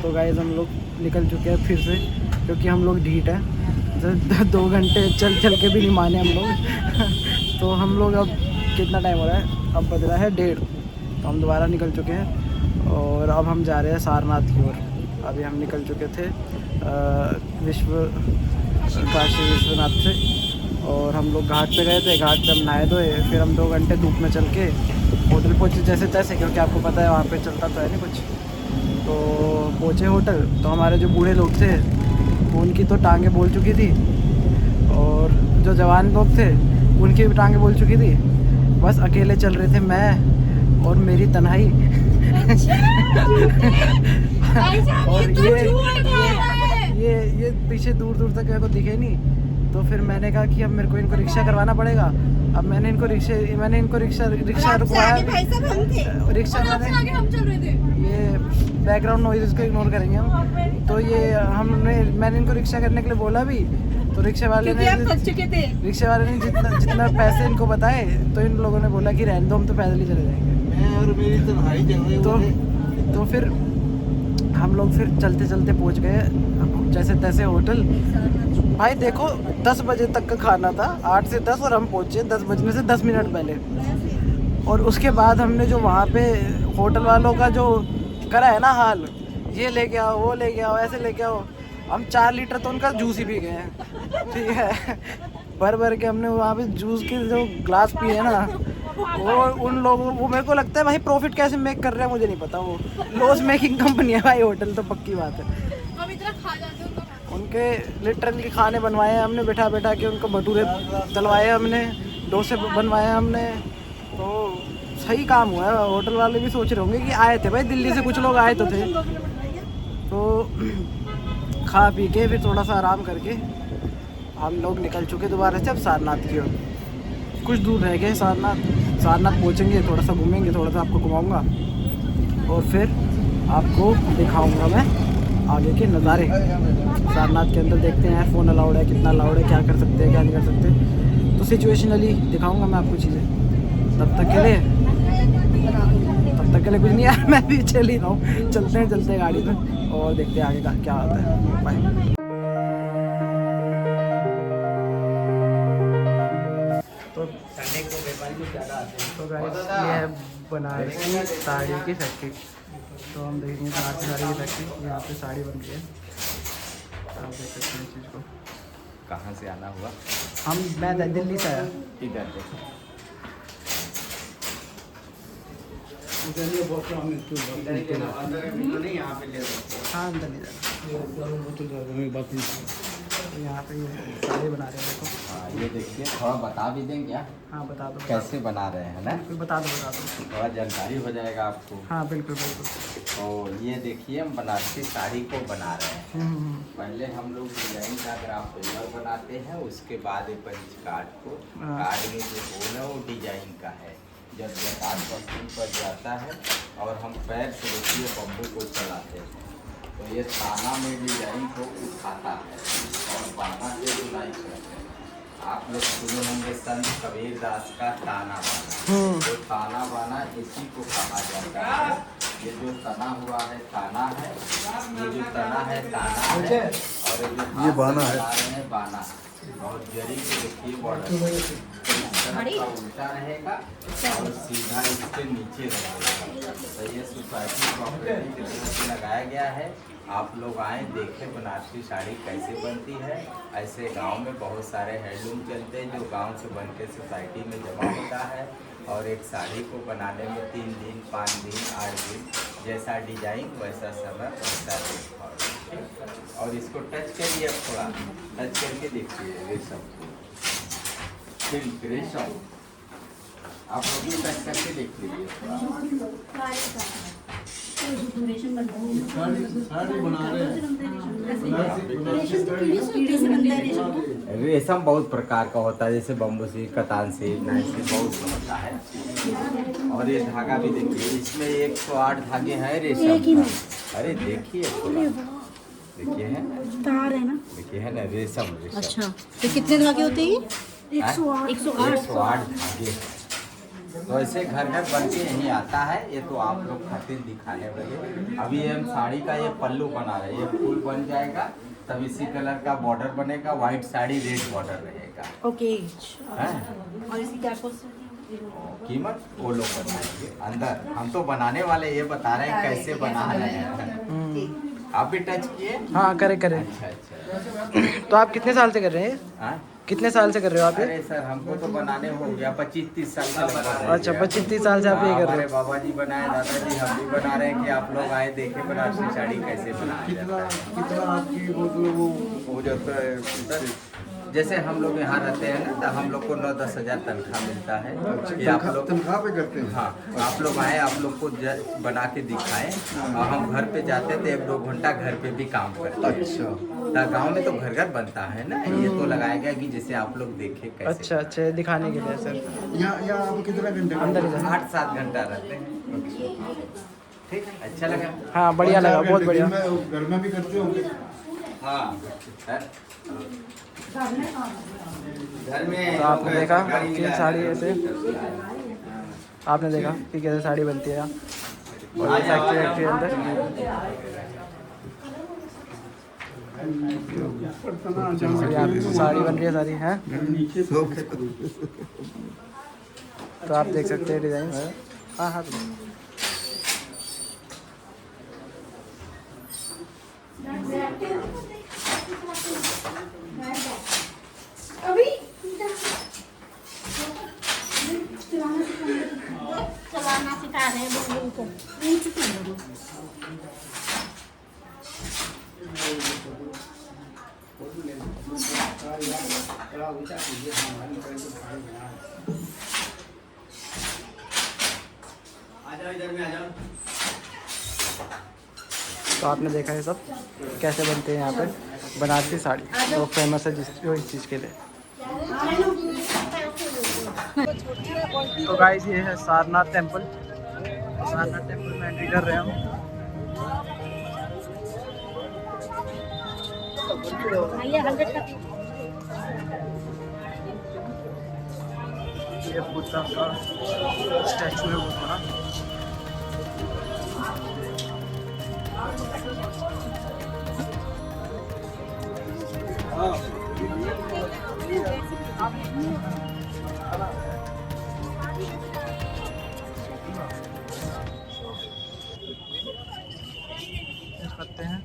तो गाइस हम लोग निकल चुके हैं फिर से, क्योंकि हम लोग ढीठ है। 2 घंटे चल के भी नहीं माने हम लोग। तो हम लोग अब कितना टाइम हो रहा है, अब बज रहा है 1:30, तो हम दोबारा निकल चुके हैं और अब हम जा रहे हैं सारनाथ की ओर। अभी हम निकल चुके थे काशी विश्वनाथ से, और हम लोग घाट पे गए थे। घाट पे हम नहाए धोए, फिर हम 2 घंटे धूप में चल के होटल पहुँचे जैसे तैसे, क्योंकि आपको पता है वहाँ पे चलता तो है नहीं कुछ। तो पहुँचे होटल, तो हमारे जो बूढ़े लोग थे उनकी तो टांगें बोल चुकी थी, और जो जवान लोग थे उनकी भी टांगें बोल चुकी थी। बस अकेले चल रहे थे मैं और मेरी तन्हाई। और ये पीछे दूर दूर तक मेरे को दिखे नहीं। तो फिर मैंने कहा कि अब मेरे को इनको रिक्शा करवाना पड़ेगा। अब मैंने इनको रिक्शा रुकवाया। रिक्शा ये बैकग्राउंड नॉइज़ इसको इग्नोर करेंगे हम। तो ये मैंने इनको रिक्शा करने के लिए बोला भी, तो रिक्शा वाले ने जितना पैसे इनको बताए, तो इन लोगों ने बोला कि रहने दो, हम तो पैदल ही चले जाएंगे। तो फिर हम लोग फिर चलते चलते पहुंच गए जैसे तैसे होटल। भाई देखो 10 बजे तक का खाना था, 8 से 10, और हम पहुंचे 10 बजने से 10 मिनट पहले। और उसके बाद हमने जो वहाँ पे होटल वालों का जो करा है ना हाल, ये लेके आओ, वो लेके आओ, ऐसे लेके आओ, हम 4 लीटर तो उनका जूस ही पी गए हैं। ठीक है, भर के हमने वहाँ पे जूस के जो ग्लास पिए ना, वो उन लोगों, वो मेरे को लगता है भाई प्रॉफिट कैसे मेक कर रहे हैं मुझे नहीं पता। वो लॉस मेकिंग कंपनी है भाई होटल, तो पक्की बात है। उनके लिटरली खाने बनवाए हैं हमने, बैठा के उनको भटूरे तलवाए हमने, डोसे बनवाए हमने। तो सही काम हुआ है। होटल वाले भी सोच रहे होंगे कि आए थे भाई दिल्ली से, कुछ लोग आए तो थे। तो खा पी के फिर थोड़ा सा आराम करके हम लोग निकल चुके दोबारा से अब सारनाथ की ओर। कुछ दूर रह गए सारनाथ पहुँचेंगे, थोड़ा सा घूमेंगे, थोड़ा सा आपको घुमाऊँगा, और फिर आपको दिखाऊँगा मैं आगे के नज़ारे। सारनाथ के अंदर देखते हैं यार, फ़ोन अलाउड है, कितना अलाउड है, क्या कर सकते हैं, क्या नहीं कर सकते। तो सिचुएशनली दिखाऊँगा मैं आपको चीज़ें। तब तक के लिए कुछ नहीं यार, मैं भी चल ही रहा हूँ। चलते हैं गाड़ी में और देखते हैं आगे का क्या होता है। बाय। तो संडे को व्यापारी लोग ज़्यादा आते हैं। तो गाइस ये है बनारस की साड़ी की फैक्ट्री। तो हम देखेंगे बनारसी साड़ी की फैक्ट्री, यहाँ पे साड़ी बन रही है। आप देख सकते हैं इस चीज़ को। कहाँ से आना हुआ? मैं दिल्ली से आया। इधर देखो। हाँ अंदर नहीं जाना। यहाँ पे ये साड़ी बना रहे हैं देखो। हाँ ये देखिए, थोड़ा बता भी दें क्या? हाँ बता दो कैसे बना रहे हैं ना? बता दो। थोड़ा जानकारी हो जाएगा आपको। हाँ बिल्कुल। तो ये देखिए, हम बनारसी साड़ी को बना रहे हैं। पहले हम लोग डिजाइन का ग्राफ पेपर बनाते हैं, उसके बाद पंच कार्ड को कार्ड में जो होल है वो डिजाइन का है। जब कार्ड मशीन पर जाता है और हम पैर से देखिए बम्बू को चलाते हैं, तो ये ताना में डिजाइन को उठाता है और बाना से बुनाई करते हैं। आप लोग सुने होंगे संत कबीर दास का ताना बाना। तो ताना बाना इसी को कहा जाता है। ये जो तना हुआ है ताना है, ये जो तना है ताना है, और ये बाना है बाना। और जरी को देखिए बॉर्डर का उल्टा रहेगा और सीधा इसके नीचे रहेगा। तो ये सोसाइटी प्रॉपर्टी की तरह से लगाया गया है। आप लोग आए देखें बनारसी साड़ी कैसे बनती है। ऐसे गांव में बहुत सारे हैंडलूम चलते हैं जो गांव से बन के सोसाइटी में जमा होता है, और एक साड़ी को बनाने में 3 दिन 5 दिन 8 दिन, जैसा डिजाइन वैसा समय वैसा रेट। और इसको टच करिए, थोड़ा टच करके देखिए रेशम सिल्क रेशम, आप लोग भी टच करके देख लीजिए थोड़ा। रेशम बहुत प्रकार का होता है, जैसे बम्बू से, कतान से, नाई से, बहुत होता है। और ये धागा भी देखिए, इसमें 108 धागे हैं रेशम का। अरे देखिए देखिए है तार है ना, देखिए है ना रेशम। अच्छा, तो कितने धागे होते हैं? 108 धागे। तो ऐसे घर घर बन के यहीं आता है। ये तो आप लोग खातिर दिखाने लगे। अभी हम साड़ी का ये पल्लू बना रहे हैं, ये फूल बन जाएगा तब इसी कलर का बॉर्डर बनेगा, व्हाइट साड़ी रेड बॉर्डर रहेगा। ओके। हैं? और इसकी क्या कॉस्ट? कीमत वो लोग बताएंगे अंदर, हम तो बनाने वाले ये बता रहे हैं कैसे बना रहे हैं। आप भी टच किए? हाँ करे। अच्छा अच्छा। तो आप कितने साल से कर रहे हैं? हाँ? कितने साल से कर रहे हो आप ये? अरे सर हमको तो बनाने हो गया 25-30 साल का लगा है। अच्छा 25-30 साल से आप ये कर रहे हमारे हो। बाबा जी बनाए, दादाजी हम भी बना रहे हैं कि आप लोग आए देखे बनारसी साड़ी कैसे बनाया जाता है। कितना आपकी मतलब वो हो जाता है? सर, जैसे हम लोग यहाँ रहते हैं ना, तो हम लोग को 9-10 हज़ार तनख्वाह मिलता है। ये आप लोग तनख्वाह पे करते हैं? हाँ, आप लोग आए, आप लोग को बना के दिखाएं और हम घर पे जाते थे 1-2 घंटा घर पे भी काम करते हैं। अच्छा। गांव में तो घर घर बनता है ना, ये तो लगाया गया कि जैसे आप लोग देखे कैसे। अच्छा दिखाने के लिए सर। यहाँ आप कितना घंटे अंदर ही जाना। 8-7 घंटा रहते हैं। ठीक, अच्छा लगा। हाँ बढ़िया लगा, बहुत बढ़िया। घर में भी करते होंगे? हाँ सर, घर में तो आपने देखा कि साड़ी ऐसे, आपने देखा कि कैसे साड़ी बनती है। और ये फैक्ट्री अंदर यहाँ पे साड़ी बन रही है सारी है। तो आप देख सकते हैं डिज़ाइन। हाँ चलाना सिखा रहे हैं लोगों को। तो आपने देखा ये सब कैसे बनते हैं यहाँ पे बनारसी साड़ी, तो फेमस है जो इस चीज़ के लिए। तो गाइस ये है सारनाथ टेम्पल। सारनाथ टेम्पल में एंट्री कर रहे हैं हम। ये बुद्धा का स्टैचू है बहुत बड़ा। करते हैं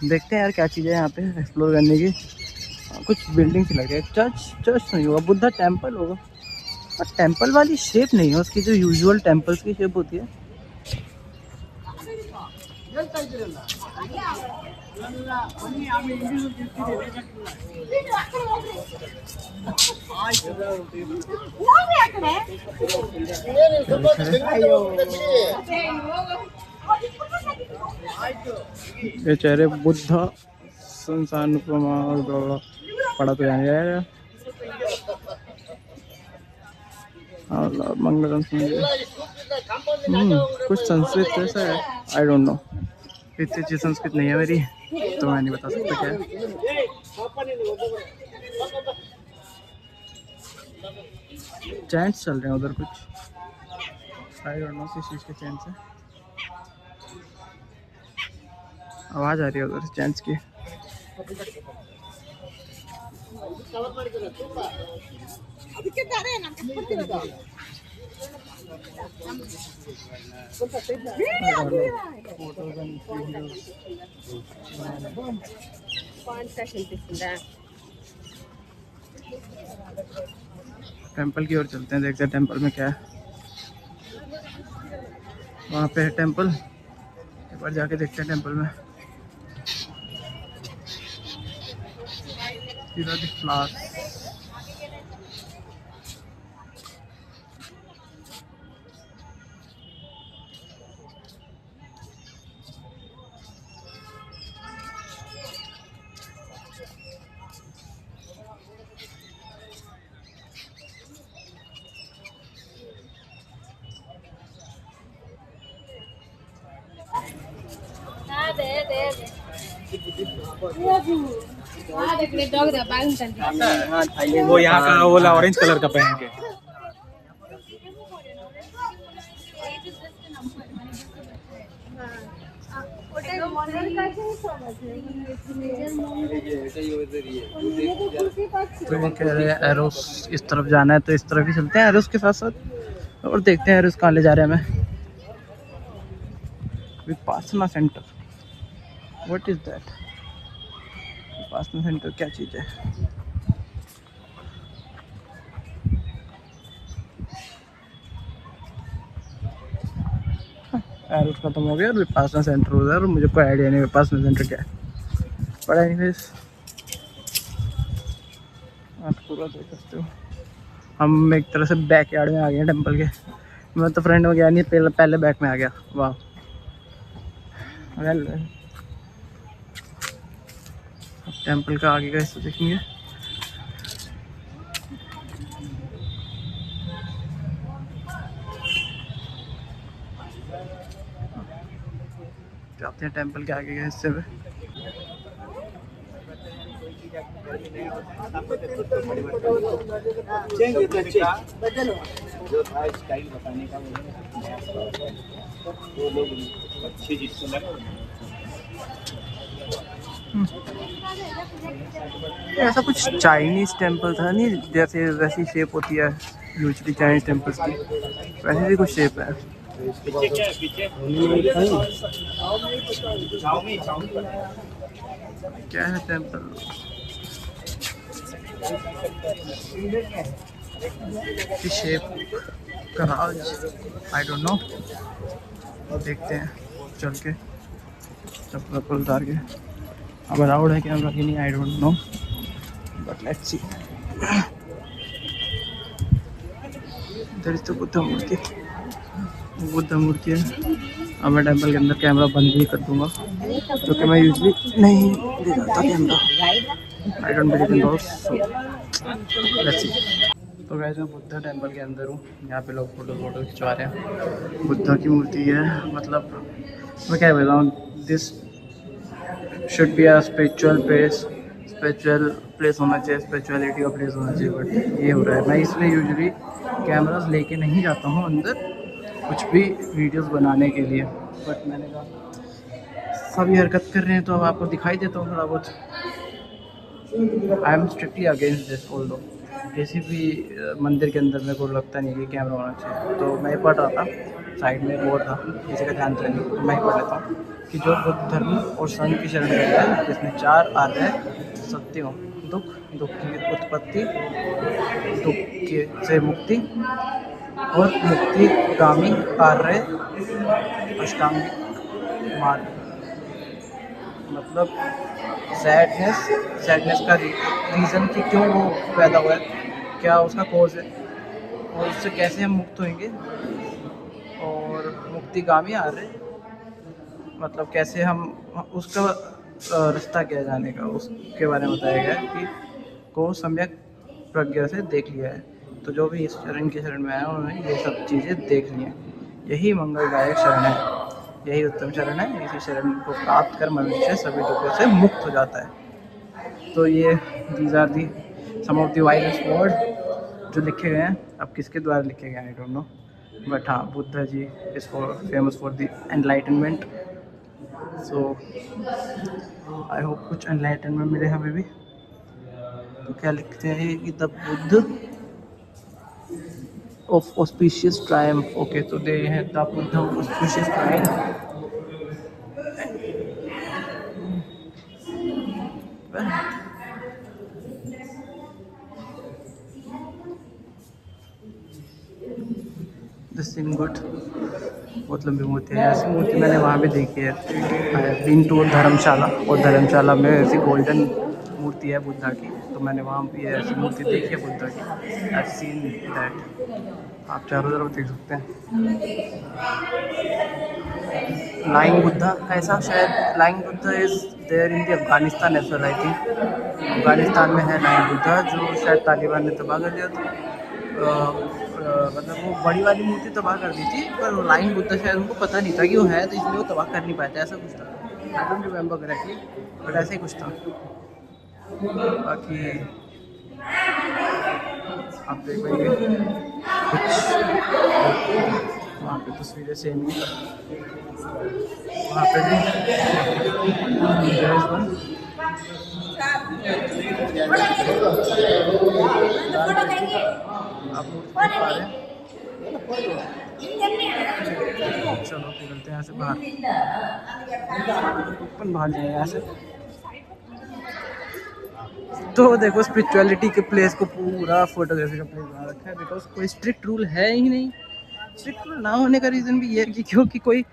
देखते हैं यार क्या चीज़ है यहाँ पे एक्सप्लोर करने की। कुछ बिल्डिंग सी लग रही है। चर्च नहीं होगा, बुद्धा टेम्पल होगा, और टेम्पल वाली शेप नहीं है उसकी जो यूजुअल टेम्पल्स की शेप होती है। ये चेहरे बुद्धा संसान और पढ़ा तो जाने जाएगा। मंगलम कुछ संस्कृत जैसा है, आई डोंट नो, इतनी अच्छी संस्कृत नहीं है मेरी, तो मैं नहीं बता सकता क्या है। चैंट्स चल रहे हैं उधर कुछ, आई डोंट नो किस चीज़ के चैंट्स है। आवाज़ आ रही है उधर चैंट्स की। टेंपल की ओर चलते हैं, देखते हैं टेंपल में क्या है। वहाँ पे है टेंपल, एक बार जाके देखते हैं टेंपल में। फ्लावर्स वो यहाँ का वाला ऑरेंज कलर का पहन के। तो वो कह रहे हैं एरोस इस तरफ जाना है, तो इस तरफ ही चलते हैं एरोस के साथ साथ, और देखते हैं एरोस कहाँ ले जा रहे हैं हमें। Vipassana centre, what is that? Vipassana centre क्या चीज़ है? एरोस खत्म हो गया और विपासना सेंटर उधर, और मुझे कोई आइडिया नहीं विपासना सेंटर क्या है, पर एनीवेज आप पूरा देख सकते हो। हम एक तरह से बैक यार्ड में आ गए हैं टेंपल के। मैं तो फ्रेंड में गया नहीं, पहले बैक में आ गया। वाह, वेल अब टेंपल का आगे का हिस्सा देखेंगे। जाते हैं टेंपल के आगे के हिस्से में। जो था स्टाइल बताने का वो लोग अच्छी जिसको लगा। ऐसा कुछ चाइनीज टेंपल था नहीं, जैसे वैसी शेप होती है यूजुअली चाइनीज टेंपल्स की, वैसे भी कुछ शेप है। पीछे क्या है? पीछे क्या है टेंपल? की शेप का राज, आई डोंट नो। देखते हैं चल के, चप्पल उतार के। अब अलाउड है कैमरा कि नहीं, I don't know, but let's see. इधर तो बुद्ध मूर्ति, बुद्ध मूर्ति है। अब मैं टेंपल के अंदर कैमरा बंद भी कर दूंगा, क्योंकि मैं यूजली नहीं ले जाता camera, I don't believe in those, so let's see. तो गाइस मैं बुद्धा टेंपल के अंदर हूँ, यहाँ पे लोग फोटो खिंचवा रहे हैं। बुद्धा की मूर्ति है, मतलब मैं क्या बोल रहा हूँ, this should be a spiritual place होना चाहिए, स्पिरिचुअलिटी का प्लेस होना चाहिए, बट ये हो रहा है। मैं इसलिए यूजुअली कैमरास लेके नहीं जाता हूँ अंदर कुछ भी वीडियोस बनाने के लिए, बट मैंने कहा सभी हरकत कर रहे हैं तो अब आपको दिखाई देता हूँ थोड़ा बहुत। I am strictly against this, although किसी भी मंदिर के अंदर मेरे को लगता नहीं कि कैमरा होना चाहिए। तो मैं पढ़ रहा था, साइड में बोर्ड था, किसी का ध्यान नहीं, तो मैं ही पढ़ लेता हूँ कि जो बुद्ध धर्म और संघ की शरण गया है, जिसमें 4 आर्य सत्यों, दुख की उत्पत्ति, दुख से मुक्ति और मुक्तिगामी आर्य अष्टांगिक मार्ग। मतलब सैडनेस का रीज़न कि क्यों वो पैदा हुआ है, क्या उसका कॉज है, और उससे कैसे हम मुक्त होंगे, और मुक्तिगामी आर्य मतलब कैसे हम उसका रास्ता क्या जाने का, उसके बारे में बताया गया कि को सम्यक प्रज्ञा से देख लिया है। तो जो भी इस शरण की शरण में आया उन्होंने ये सब चीज़ें देख ली हैं। यही मंगलदायक शरण है, यही उत्तम शरण है। इसी शरण को प्राप्त कर मनुष्य सभी दुखों से मुक्त हो जाता है। तो ये these are the some of the wisest word जो लिखे गए हैं। अब किसके द्वारा लिखे गए हैं आई डोंट नो, बट हाँ, Buddha ji is famous for the enlightenment. So I hope कुछ एनलाइटनमेंट मिले हमें भी। तो क्या लिखते हैं कि the Buddha of auspicious triumph. Okay, तो दे हैं the Buddha of auspicious triumph. This seem good. बहुत लंबी मूर्ति है, ऐसी मूर्ति मैंने वहाँ भी देखी है। आई हैव बीन टू धर्मशाला, और धर्मशाला में ऐसी गोल्डन मूर्ति है बुद्धा की, तो मैंने वहाँ भी ऐसी मूर्ति देखी है बुद्धा की। I have seen that. आप चारों तरफ देख सकते हैं। लाइंग बुद्धा ऐसा, शायद lying Buddha is there in the Afghanistan as well, I think. Afghanistan में है लाइंग बुद्धा, जो शायद तालिबान ने तबाह कर दिया था। मतलब वो बड़ी वाली मूर्ति तबाह कर दी थी, पर लाइंग बुद्धा शायद उनको पता नहीं था कि वो है, तो इसलिए वो तबाह कर नहीं पाए थे, ऐसा कुछ था। I don't remember correctly, but ऐसे ही कुछ था। बाकी आप देख पाएंगे वहाँ पे तस्वीरें सेम ही, वहाँ पे भी आप पा रहे हैं। चलो निकलते हैं यहाँ से बाहर, अपन बाहर जाएंगे यहाँ से। तो देखो स्पिरिचुअलिटी के प्लेस को पूरा फोटोग्राफी का प्लेस बना रखा है, बिकॉज कोई स्ट्रिक्ट रूल है ही नहीं। स्ट्रिक्ट रूल ना होने का रीज़न भी ये है कि क्योंकि कोई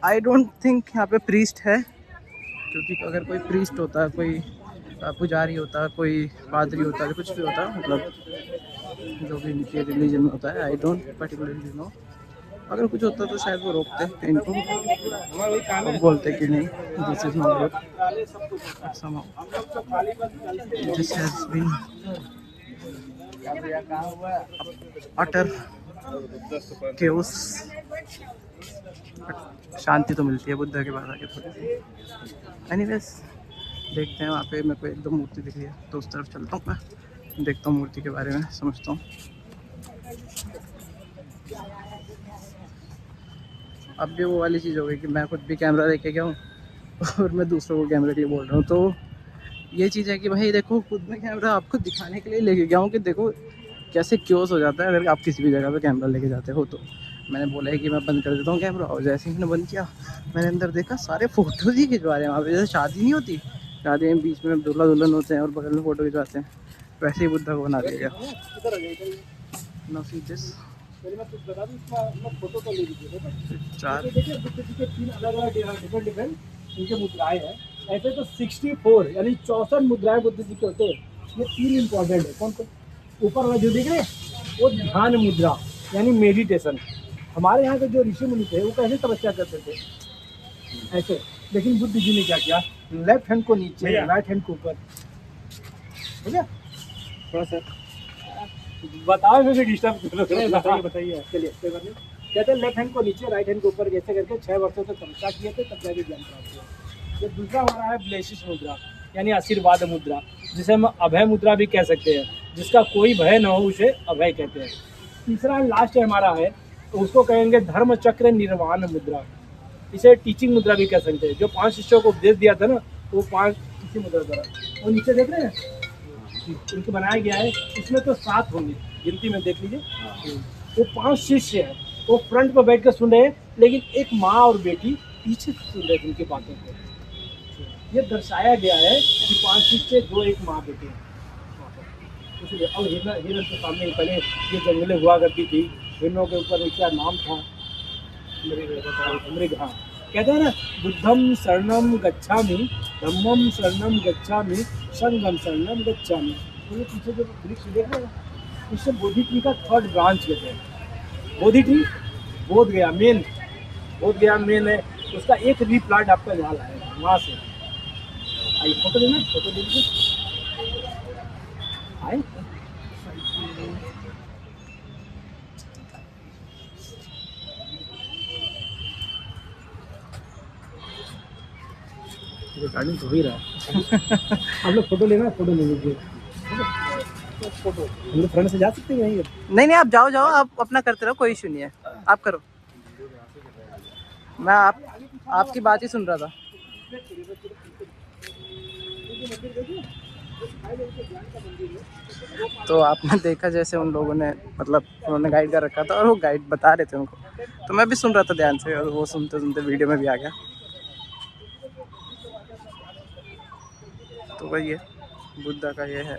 आई डोंट थिंक यहाँ पे प्रीस्ट है, क्योंकि अगर कोई प्रीस्ट होता, कोई पुजारी होता, कोई पादरी होता, कुछ भी होता, मतलब जो भी इनके रिलीजन में होता है, आई डोंट पर्टिकुलरली नो, अगर कुछ होता तो शायद वो रोकते इनको और बोलते कि नहीं this is not good, this has been utter chaos. शांति तो मिलती है बुद्धा के बाद आके थोड़ी सी। एनीवेज देखते हैं, वहाँ पे मेरे को एक दो मूर्ति दिख रही है तो उस तरफ चलता हूँ, मैं देखता हूँ मूर्ति के बारे में, समझता हूँ। अब भी वो वाली चीज़ हो गई कि मैं खुद भी कैमरा लेके गया हूँ और मैं दूसरों को कैमरे के लिए बोल रहा हूँ। तो ये चीज़ है कि भाई देखो, खुद में कैमरा आपको दिखाने के लिए लेके गया हूँ कि देखो कैसे क्योस हो जाता है अगर आप किसी भी जगह पे कैमरा लेके जाते हो। तो मैंने बोला है कि मैं बंद कर देता हूँ कैमरा, और जैसे ही मैंने बंद किया मैंने अंदर देखा सारे फ़ोटोज़ ही खिंचवा रहे हैं वहाँ पे। जैसे शादी नहीं होती, शादी में बीच में दूल्हा दुल्हन होते हैं और बगल में फ़ोटो खिंचवाते हैं, वैसे ही बुद्धा को बना दिया गया। Now see this, चार तीन अलग अलग डिफरेंट इनके मुद्राएं हैं। ऐसे तो 64 यानी 64 मुद्राएं बुद्ध जी के होते हैं। ये तीन इंपॉर्टेंट है। कौन कौन? ऊपर वाला जो दिख रहे हैं वो ध्यान मुद्रा यानी मेडिटेशन। हमारे यहाँ के जो ऋषि मुनि थे वो कैसे तपस्या करते थे? ऐसे। लेकिन बुद्ध जी ने क्या किया? लेफ्ट हैंड को नीचे, राइट हैंड को ऊपर। ठीक है, थोड़ा सा बताओ, फिर डिस्टर्ब बताइए। चलिए कोई बात नहीं। कहते हैं लेफ्ट हैंड को नीचे, राइट हैंड को ऊपर, जैसे करके 6 वर्षों तक तपस्या किए थे, तब जाके ज्ञान प्राप्त हुआ। ये दूसरा हमारा है ब्लेसिस मुद्रा यानी आशीर्वाद मुद्रा, जिसे हम अभय मुद्रा भी कह सकते हैं। जिसका कोई भय न हो उसे अभय कहते हैं। तीसरा लास्ट हमारा है तो उसको कहेंगे धर्म चक्र निर्वाण मुद्रा। इसे टीचिंग मुद्रा भी कह सकते हैं। जो 5 शिष्यों को उपदेश दिया था ना, वो 5 इसी मुद्रा द्वारा। और नीचे देख रहे हैं इनको बनाया गया है। इसमें तो 7 होंगे गिनती में, देख लीजिए। वो 5 शिष्य हैं, वो फ्रंट पर बैठ कर सुन रहे हैं, लेकिन एक माँ और बेटी पीछे सुन रहे थे उनकी बातों को। ये दर्शाया गया है कि 5 शिष्य, 2 एक माँ बेटे हैं। इसलिए और हिरण के सामने पहले ये जंगलें हुआ करती थी। हिरणों के ऊपर क्या नाम था? मृग। हाँ, कहते हैं ना, बुद्धम शरणम गच्छामि, धम्मम शरणम गच्छामि, संघम शरणम गच्छामि। तो ये पीछे जो वृक्ष देख रहे हैं, इससे बोधि ट्री का 3rd ब्रांच कहते हैं। बोधि ट्री बोध गया मेन है। उसका एक रीप्लांट आपका यहाँ आएगा, वहाँ से। आइए फोटो लेना, फोटो ले लीजिए। आए रिकॉर्डिंग तो हो ही रहा है। आप लोग फोटो लेना, फोटो ले लीजिए। फोटो हम लोग फ्रंट से जा सकते हैं यहीं? नहीं, आप जाओ, आप अपना करते रहो, कोई इशू नहीं है, आप करो। मैं आपकी बात ही सुन रहा था। तो आपने देखा जैसे उन लोगों ने, मतलब उन्होंने गाइड कर रखा था और वो गाइड बता रहे थे उनको, तो मैं भी सुन रहा था ध्यान से, और वो सुनते सुनते वीडियो में भी आ गया। तो वही है, बुद्धा का ये है।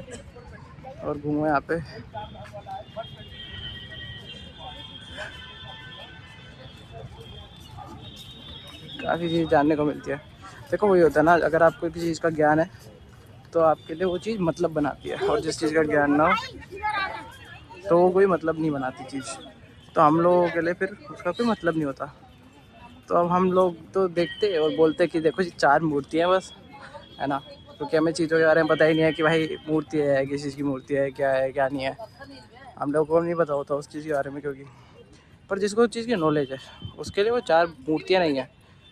और घूमो यहाँ पे, काफ़ी चीज़ जानने को मिलती है। देखो वही होता है ना, अगर आपको किसी चीज़ का ज्ञान है तो आपके लिए वो चीज़ मतलब बनाती है, और जिस चीज़ का ज्ञान ना हो तो वो कोई मतलब नहीं बनाती चीज़। तो हम लोगों के लिए फिर उसका कोई मतलब नहीं होता। तो अब हम लोग तो देखते और बोलते कि देखो जी 4 मूर्तियाँ बस, है ना, क्योंकि हमें चीज़ों के बारे में पता ही नहीं है कि भाई मूर्ति है, किस चीज़ की मूर्ति है, क्या नहीं है। हम लोगों को नहीं पता होता उस चीज़ के बारे में, क्योंकि पर जिसको उस चीज़ की नॉलेज है उसके लिए वो 4 मूर्तियाँ नहीं है,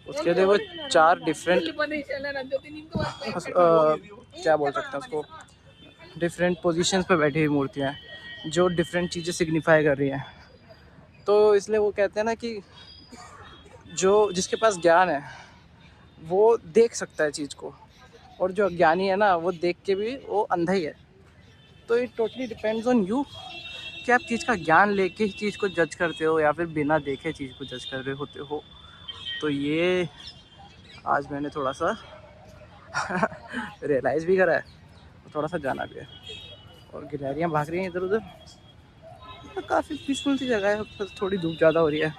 उसके लिए वो 4 डिफरेंट क्या बोल सकते हैं उसको, डिफरेंट पोजीशंस पे बैठी हुई मूर्तियाँ हैं जो डिफरेंट चीज़ें सिग्निफाई कर रही हैं। तो इसलिए वो कहते हैं ना कि जो जिसके पास ज्ञान है वो देख सकता है चीज़ को, और जो अज्ञानी है ना वो देख के भी वो अंधा ही है। तो it totally depends on you कि आप चीज़ का ज्ञान लेके ही चीज़ को जज करते हो या फिर बिना देखे चीज़ को जज कर रहे होते हो। तो ये आज मैंने थोड़ा सा रियलाइज़ भी करा है, थोड़ा सा जाना भी है। और गिलहरियाँ भाग रही हैं इधर उधर, तो काफ़ी पीसफुल सी जगह है, बस थोड़ी धूप ज़्यादा हो रही है।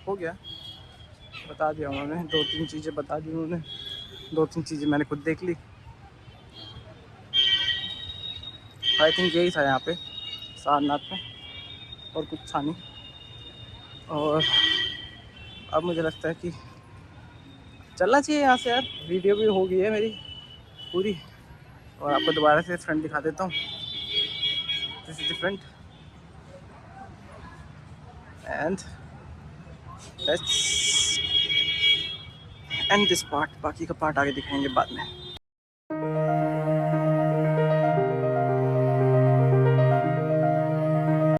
हो गया, बता दिया उन्होंने, 2-3 चीज़ें बता दी उन्होंने, 2-3 चीज़ें मैंने खुद देख ली। आई थिंक यही था यहाँ पे सारनाथ में, और कुछ था नहीं। और अब मुझे लगता है कि चलना चाहिए यहाँ से यार। वीडियो भी हो गई है मेरी पूरी, और आपको दोबारा से फ्रंट दिखा देता हूँ। This is the front end let's end this part, बाकी का पार्ट आगे दिखाएंगे बाद में।